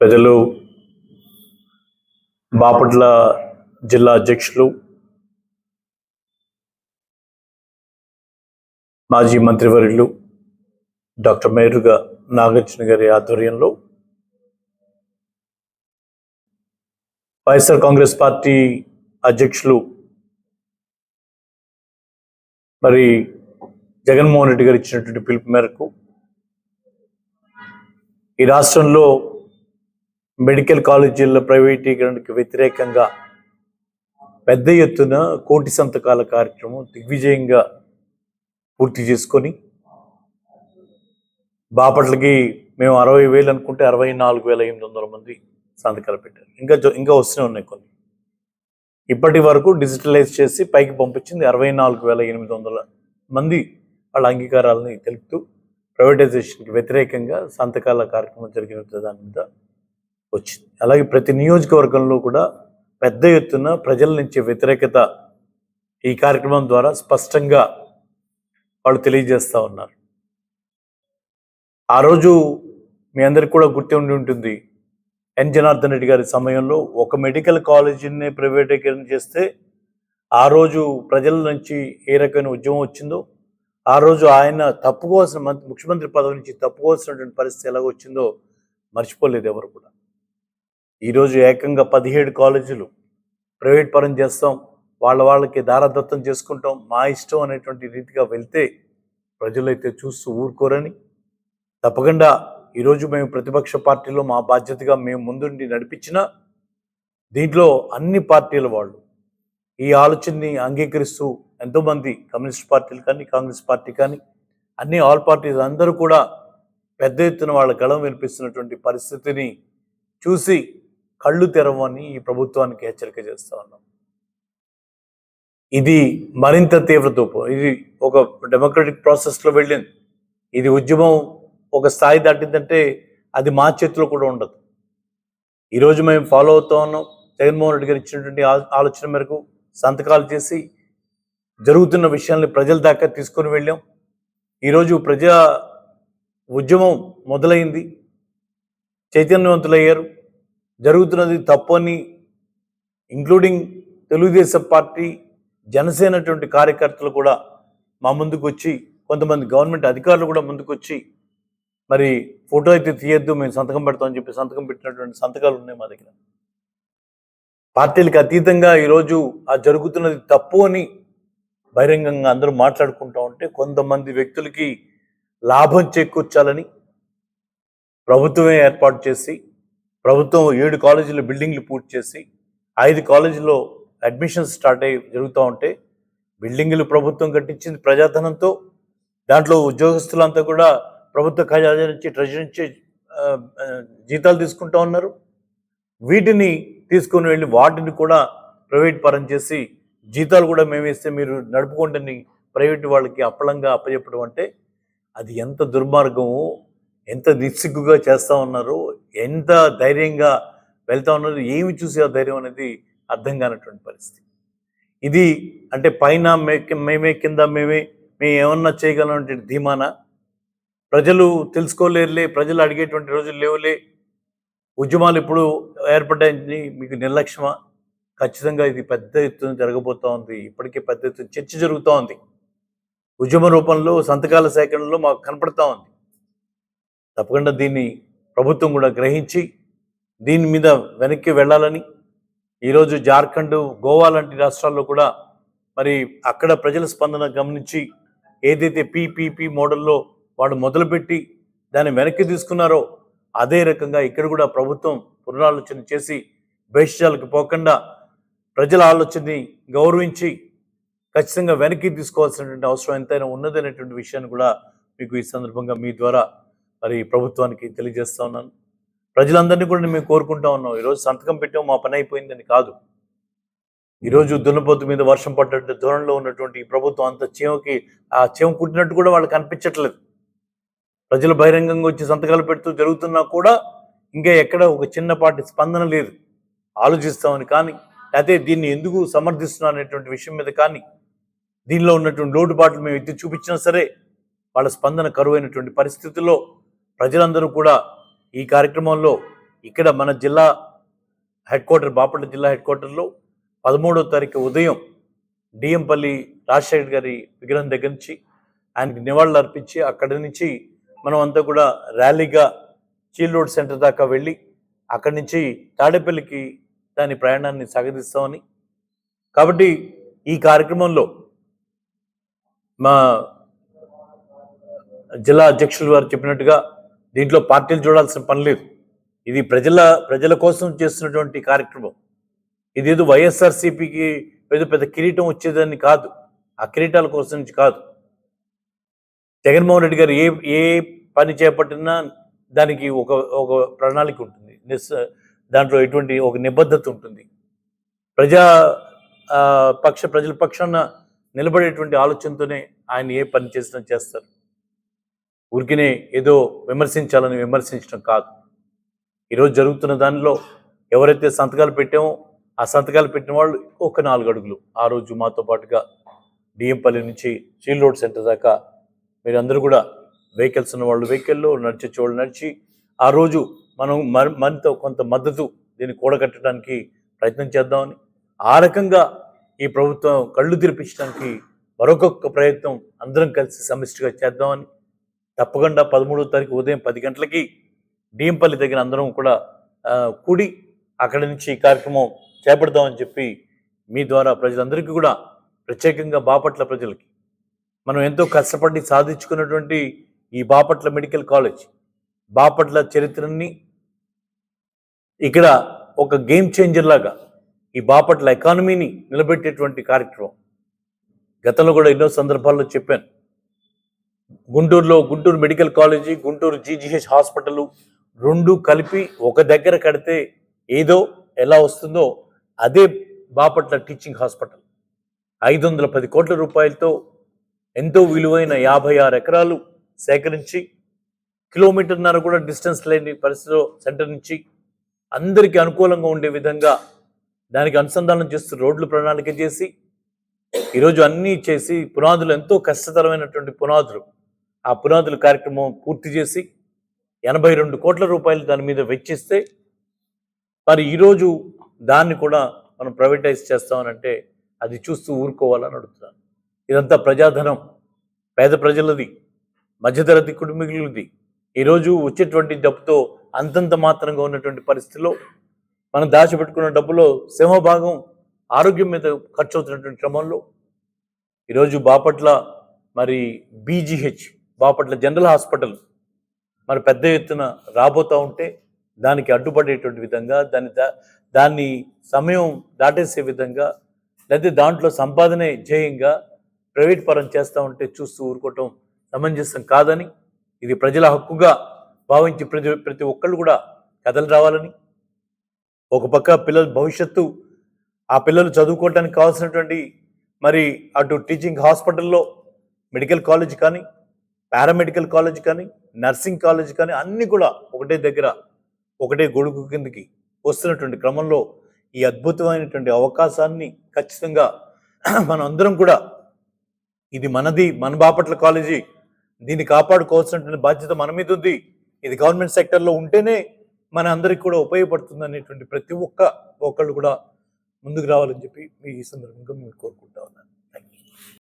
ప్రజలు, బాపట్ల జిల్లా అధ్యక్షులు, మాజీ మంత్రివర్యులు డాక్టర్ మేరుగా నాగార్జున గారి ఆధ్వర్యంలో వైఎస్ఆర్ కాంగ్రెస్ పార్టీ అధ్యక్షులు మరి జగన్మోహన్ రెడ్డి గారు ఇచ్చినటువంటి పిలుపు మేరకు ఈ రాష్ట్రంలో మెడికల్ కాలేజీల ప్రైవేటీకరణకు వ్యతిరేకంగా పెద్ద ఎత్తున కోటి సంతకాల కార్యక్రమం దిగ్విజయంగా పూర్తి చేసుకొని బాపట్లకి మేము 60,000 అనుకుంటే 64,800 మంది సంతకాలు పెట్టారు. ఇంకా వస్తూనే ఉన్నాయి కొన్ని. ఇప్పటి వరకు డిజిటలైజ్ చేసి పైకి పంపించింది 64,800 మంది వాళ్ళ అంగీకారాలని తెలుపుతూ ప్రైవేటైజేషన్కి వ్యతిరేకంగా సంతకాల కార్యక్రమం జరిగిన దాని మీద వచ్చింది. అలాగే ప్రతి నియోజకవర్గంలో కూడా పెద్ద ఎత్తున ప్రజల నుంచి వ్యతిరేకత ఈ కార్యక్రమం ద్వారా స్పష్టంగా వాళ్ళు తెలియజేస్తూ ఉన్నారు. ఆ రోజు మీ అందరికి కూడా గుర్తు ఉండి ఉంటుంది, ఎన్ జనార్దన్ రెడ్డి గారి సమయంలో ఒక మెడికల్ కాలేజీని ప్రైవేటీకరణ చేస్తే ఆ రోజు ప్రజల నుంచి ఏ రకమైన ఉద్యమం వచ్చిందో, ఆ రోజు ఆయన తప్పుకోవాల్సిన ముఖ్యమంత్రి పదవి నుంచి తప్పుకోవాల్సినటువంటి పరిస్థితి ఎలాగ వచ్చిందో మర్చిపోలేదు ఎవరు కూడా. ఈరోజు ఏకంగా 17 కాలేజీలు ప్రైవేట్ పరం చేస్తాం, వాళ్ళకి దారాదత్తం చేసుకుంటాం, మా ఇష్టం అనేటువంటి రీతిగా వెళ్తే ప్రజలైతే చూస్తూ ఊరుకోరని, తప్పకుండా ఈరోజు మేము ప్రతిపక్ష పార్టీలో మా బాధ్యతగా మేము ముందుండి నడిపించిన దీంట్లో అన్ని పార్టీల వాళ్ళు ఈ ఆలోచనని అంగీకరిస్తూ ఎంతోమంది కమ్యూనిస్ట్ పార్టీలు కానీ కాంగ్రెస్ పార్టీ కానీ అన్ని ఆల్ పార్టీలు అందరూ కూడా పెద్ద ఎత్తున వాళ్ళ గళం వినిపిస్తున్నటువంటి పరిస్థితిని చూసి కళ్ళు తెరవని ఈ ప్రభుత్వానికి హెచ్చరిక చేస్తూ ఉన్నాం. ఇది మరింత తీవ్రతూపు, ఇది ఒక డెమోక్రటిక్ ప్రాసెస్లో వెళ్ళింది. ఇది ఉద్యమం ఒక స్థాయి దాటిందంటే అది మా చేతిలో కూడా ఉండదు. ఈరోజు మేము ఫాలో అవుతూ ఉన్నాం. జగన్మోహన్ రెడ్డి గారు ఇచ్చినటువంటి ఆలోచన మేరకు సంతకాలు చేసి జరుగుతున్న విషయాల్ని ప్రజల దాకా తీసుకొని వెళ్ళాం. ఈరోజు ప్రజా ఉద్యమం మొదలైంది, చైతన్యవంతులయ్యారు. జరుగుతున్నది తప్పు అని ఇంక్లూడింగ్ తెలుగుదేశం పార్టీ, జనసేన కార్యకర్తలు కూడా మా ముందుకు వచ్చి, కొంతమంది గవర్నమెంట్ అధికారులు కూడా ముందుకు వచ్చి మరి ఫోటో అయితే తీయద్దు, మేము సంతకం పెడతామని చెప్పి సంతకం పెట్టినటువంటి సంతకాలు ఉన్నాయి మా దగ్గర. పార్టీలకు అతీతంగా ఈరోజు ఆ జరుగుతున్నది తప్పు అని బహిరంగంగా అందరూ మాట్లాడుకుంటూ ఉంటే కొంతమంది వ్యక్తులకి లాభం చేకూర్చాలని ప్రభుత్వమే ఏర్పాటు చేసి, ప్రభుత్వం 7 కాలేజీల బిల్డింగ్లు పూర్తి చేసి 5 కాలేజీల్లో అడ్మిషన్స్ స్టార్ట్ అయ్యి జరుగుతూ ఉంటే, బిల్డింగులు ప్రభుత్వం కట్టించింది ప్రజాధనంతో, దాంట్లో ఉద్యోగస్తులంతా కూడా ప్రభుత్వ ఖజానా నుంచి ట్రెజరీ నుంచి జీతాలు తీసుకుంటూ ఉన్నారు. వీటిని తీసుకొని వెళ్ళి వాటిని కూడా ప్రైవేట్ పరం చేసి జీతాలు కూడా మేమేస్తే మీరు నడుపుకోండి ప్రైవేట్ వాళ్ళకి అప్పలంగా అప్పచెప్పడం అంటే అది ఎంత దుర్మార్గము, ఎంత నిస్సిగ్గుగా చేస్తూ ఉన్నారు, ఎంత ధైర్యంగా వెళ్తూ ఉన్నారు, ఏమి చూసి ఆ ధైర్యం అనేది అర్థం కానటువంటి పరిస్థితి. ఇది అంటే పైన మేమే కింద మేము ఏమన్నా చేయగలమంటే ధీమానా? ప్రజలు తెలుసుకోలేరులే, ప్రజలు అడిగేటువంటి రోజులు లేవులే, ఉద్యమాలు ఇప్పుడు ఏర్పడ్డాయని మీకు నిర్లక్ష్యమా? ఖచ్చితంగా ఇది పెద్ద ఎత్తున జరగబోతూ ఉంది. ఇప్పటికే పెద్ద ఎత్తున చర్చ జరుగుతూ ఉంది. ఉద్యమ రూపంలో సంతకాల సేకరణలో మాకు కనపడతా ఉంది. తప్పకుండా దీన్ని ప్రభుత్వం కూడా గ్రహించి దీని మీద వెనక్కి వెళ్ళాలని, ఈరోజు జార్ఖండ్, గోవా లాంటి రాష్ట్రాల్లో కూడా మరి అక్కడ ప్రజల స్పందన గమనించి ఏదైతే పీపీపీ మోడల్లో వాడు మొదలుపెట్టి దాన్ని వెనక్కి తీసుకున్నారో అదే రకంగా ఇక్కడ కూడా ప్రభుత్వం పునరాలోచన చేసి భేషజాలకు పోకుండా ప్రజల ఆలోచనని గౌరవించి ఖచ్చితంగా వెనక్కి తీసుకోవాల్సినటువంటి అవసరం ఎంతైనా ఉన్నదనేటువంటి విషయాన్ని కూడా మీకు ఈ సందర్భంగా మీ ద్వారా మరి ప్రభుత్వానికి తెలియజేస్తా ఉన్నాను. ప్రజలందరినీ కూడా మేము కోరుకుంటా ఉన్నాం. ఈరోజు సంతకం పెట్టాం మా పని అయిపోయిందని కాదు. ఈరోజు దున్నపోతు మీద వర్షం పడ్డట్టు ధోరణిలో ఉన్నటువంటి ఈ ప్రభుత్వం అంత ఆ చీమ కుట్టినట్టు కూడా వాళ్ళకి అనిపించట్లేదు. ప్రజలు బహిరంగంగా వచ్చి సంతకాలు పెడుతూ జరుగుతున్నా కూడా ఇంకా ఎక్కడ ఒక చిన్నపాటి స్పందన లేదు. ఆలోచిస్తామని కానీ, అయితే దీన్ని ఎందుకు సమర్థిస్తున్నా అనేటువంటి విషయం మీద కానీ, దీనిలో ఉన్నటువంటి లోటుపాట్లు మేము ఎత్తి చూపించినా సరే వాళ్ళ స్పందన కరువైనటువంటి పరిస్థితుల్లో ప్రజలందరూ కూడా ఈ కార్యక్రమంలో ఇక్కడ మన జిల్లా బాపట్ల జిల్లా హెడ్ క్వార్టర్లో 13వ తారీఖు ఉదయం డిఎంపల్లి రాజశేఖర్ గారి విగ్రహం దగ్గర నుంచి ఆయనకి నివాళులు అర్పించి అక్కడి నుంచి మనం అంతా కూడా ర్యాలీగా చీల్ రోడ్ సెంటర్ దాకా వెళ్ళి అక్కడి నుంచి తాడేపల్లికి దాని ప్రయాణాన్ని సాగదీస్తామని, కాబట్టి ఈ కార్యక్రమంలో మా జిల్లా అధ్యక్షులు వారు చెప్పినట్టుగా దీంట్లో పార్టీలు చూడాల్సిన పని లేదు. ఇది ప్రజల కోసం చేస్తున్నటువంటి కార్యక్రమం. ఇదేదో వైఎస్ఆర్సీపీకి ఏదో పెద్ద కిరీటం వచ్చేదని కాదు, ఆ కిరీటాల కోసం నుంచి కాదు. జగన్మోహన్ రెడ్డి గారు ఏ పని చేపట్టినా దానికి ఒక ప్రణాళిక ఉంటుంది, దాంట్లో ఎటువంటి ఒక నిబద్ధత ఉంటుంది. ప్రజల పక్షాన నిలబడేటువంటి ఆలోచనతోనే ఆయన ఏ పని చేసినా చేస్తారు. ఊరికినే ఏదో విమర్శించాలని విమర్శించడం కాదు. ఈరోజు జరుగుతున్న దానిలో ఎవరైతే సంతకాలు పెట్టామో ఆ సంతకాలు పెట్టిన వాళ్ళు ఒక 4 అడుగులు ఆ రోజు మాతో పాటుగా డిఎంపల్లి నుంచి చీల్ రోడ్ సెంటర్ దాకా మీరందరూ కూడా వెహికల్స్ ఉన్న వాళ్ళు వెహికల్లో, నడిచే చోళ్ళు నడిచి ఆ రోజు మనం మనతో కొంత మద్దతు దీన్ని కూడగట్టడానికి ప్రయత్నం చేద్దామని, ఆ రకంగా ఈ ప్రభుత్వం కళ్ళు తెరిపించడానికి మరొక ప్రయత్నం అందరం కలిసి సమిష్టిగా చేద్దామని, తప్పకుండా 13వ తారీఖు ఉదయం 10 గంటలకి డిఎంపల్లి దగ్గర అందరం కూడా కూడి అక్కడి నుంచి ఈ కార్యక్రమం చేపడదామని చెప్పి మీ ద్వారా ప్రజలందరికీ కూడా, ప్రత్యేకంగా బాపట్ల ప్రజలకి, మనం ఎంతో కష్టపడి సాధించుకున్నటువంటి ఈ బాపట్ల మెడికల్ కాలేజ్, బాపట్ల చరిత్రని ఇక్కడ ఒక గేమ్ చేంజర్ లాగా ఈ బాపట్ల ఎకానమీని నిలబెట్టేటువంటి కార్యక్రమం. గతంలో కూడా ఎన్నో సందర్భాల్లో చెప్పాను. Guntur medical college, Guntur GGH hospital రెండు కలిపి ఒక దగ్గర కడితే ఏదో ఎలా వస్తుందో అదే బాపట్ల టీచింగ్ హాస్పిటల్ 510 కోట్ల రూపాయలతో ఎంతో విలువైన 56 ఎకరాలు సేకరించి కిలోమీటర్న్నర కూడా డిస్టెన్స్ లేని పరిస్థితిలో సెంటర్ నుంచి అందరికీ అనుకూలంగా ఉండే విధంగా దానికి అనుసంధానం చేస్తూ రోడ్లు ప్రణాళిక చేసి ఈరోజు అన్నీ చేసి పునాదులు, ఎంతో కష్టతరమైనటువంటి పునాదులు, ఆ పునాదుల కార్యక్రమం పూర్తి చేసి 82 కోట్ల రూపాయలు దాని మీద వెచ్చిస్తే మరి ఈరోజు దాన్ని కూడా మనం ప్రైవేటైజ్ చేస్తామనంటే అది చూస్తూ ఊరుకోవాలని అడుగుతున్నాను. ఇదంతా ప్రజాధనం, పేద ప్రజలది, మధ్యతరగతి కుటుంబీకులది. ఈరోజు వచ్చేటువంటి డబ్బుతో అంతంత మాత్రంగా ఉన్నటువంటి పరిస్థితిలో మనం దాచిపెట్టుకున్న డబ్బులో సింహభాగం ఆరోగ్యం మీద ఖర్చు అవుతున్నటువంటి క్రమంలో ఈరోజు బాపట్ల మరి బీజీహెచ్, బాపట్ల జనరల్ హాస్పిటల్ మరి పెద్ద ఎత్తున రాబోతూ ఉంటే దానికి అడ్డుపడేటువంటి విధంగా, దాన్ని సమయం దాటేసే విధంగా, లేదా దాంట్లో సంపాదనే ధ్యేయంగా ప్రైవేట్ పరం చేస్తూ ఉంటే చూస్తూ ఊరుకోవటం సమంజసం కాదని, ఇది ప్రజల హక్కుగా భావించి ప్రతి ఒక్కళ్ళు కూడా కథలు రావాలని, ఒక పక్క పిల్లల భవిష్యత్తు, ఆ పిల్లలు చదువుకోవటానికి కావాల్సినటువంటి మరి అటు టీచింగ్ హాస్పిటల్లో మెడికల్ కాలేజ్ కానీ, పారామెడికల్ కాలేజ్ కానీ, నర్సింగ్ కాలేజ్ కానీ అన్నీ కూడా ఒకటే దగ్గర, ఒకటే గొడుగు కిందకి వస్తున్నటువంటి క్రమంలో ఈ అద్భుతమైనటువంటి అవకాశాన్ని ఖచ్చితంగా మనం అందరం కూడా, ఇది మనది, మన బాపట్ల కాలేజీ, దీన్ని కాపాడుకోవాల్సినటువంటి బాధ్యత మన మీద ఉంది, ఇది గవర్నమెంట్ సెక్టర్లో ఉంటేనే మన అందరికి కూడా ఉపయోగపడుతుంది అనేటువంటి ప్రతి ఒక్కళ్ళు కూడా ముందుకు రావాలని చెప్పి ఈ సందర్భంగా మేము కోరుకుంటా ఉన్నాను.